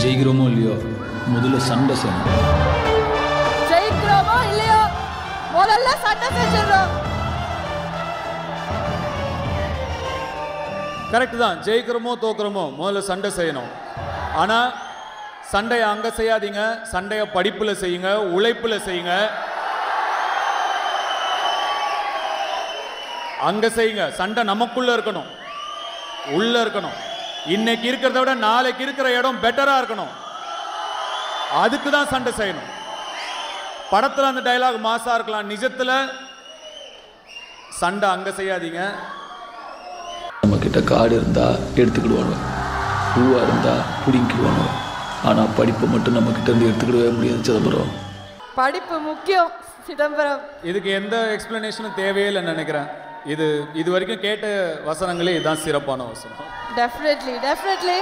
ஜெயிக்கிறோமோ இல்லையோ முதல்ல சண்டை செய்யணும். ஜெயிக்கிறோமோ இல்லையோ முதல்ல சண்டை செஞ்சிடறோம். கரெக்ட் தான். ஜெயிக்கிறோமோ தோக்குறோமோ முதல்ல சண்டை செய்யணும். ஆனால் சண்டையை அங்கே செய்யாதீங்க. சண்டையை படிப்பில் செய்யுங்க, உழைப்பில் செய்யுங்க, அங்கே செய்யுங்க. சண்டை நமக்குள்ளே இருக்கணும், உள்ளே இருக்கணும். இன்னைக்கு இருக்கிறத விட நாளைக்கு இருக்கிற இடம் பெட்டராக இருக்கணும். அதுக்கு தான் சண்டை செய்யணும். படத்தில் அந்த டைலாக் மாசாக இருக்கலாம், நிஜத்தில் சண்டை அங்கே செய்யாதீங்க. நம்மக்கிட்ட காடு இருந்தால் எடுத்துக்கிடுவாங்க, பூவாக இருந்தால் பிடிங்கிடுவாங்க. ஆனால் படிப்பை மட்டும் நம்மக்கிட்ட இருந்து எடுத்துக்கிடவே முடியாது சிதம்பரம். படிப்பு முக்கியம் சிதம்பரம். இதுக்கு எந்த எக்ஸ்பிளனேஷனும் தேவையில்லைன்னு நினைக்கிறேன். இது வரைக்கும் கேட்ட வசனங்களே இதுதான் சிறப்பான வசனம். டெஃபினெட்லி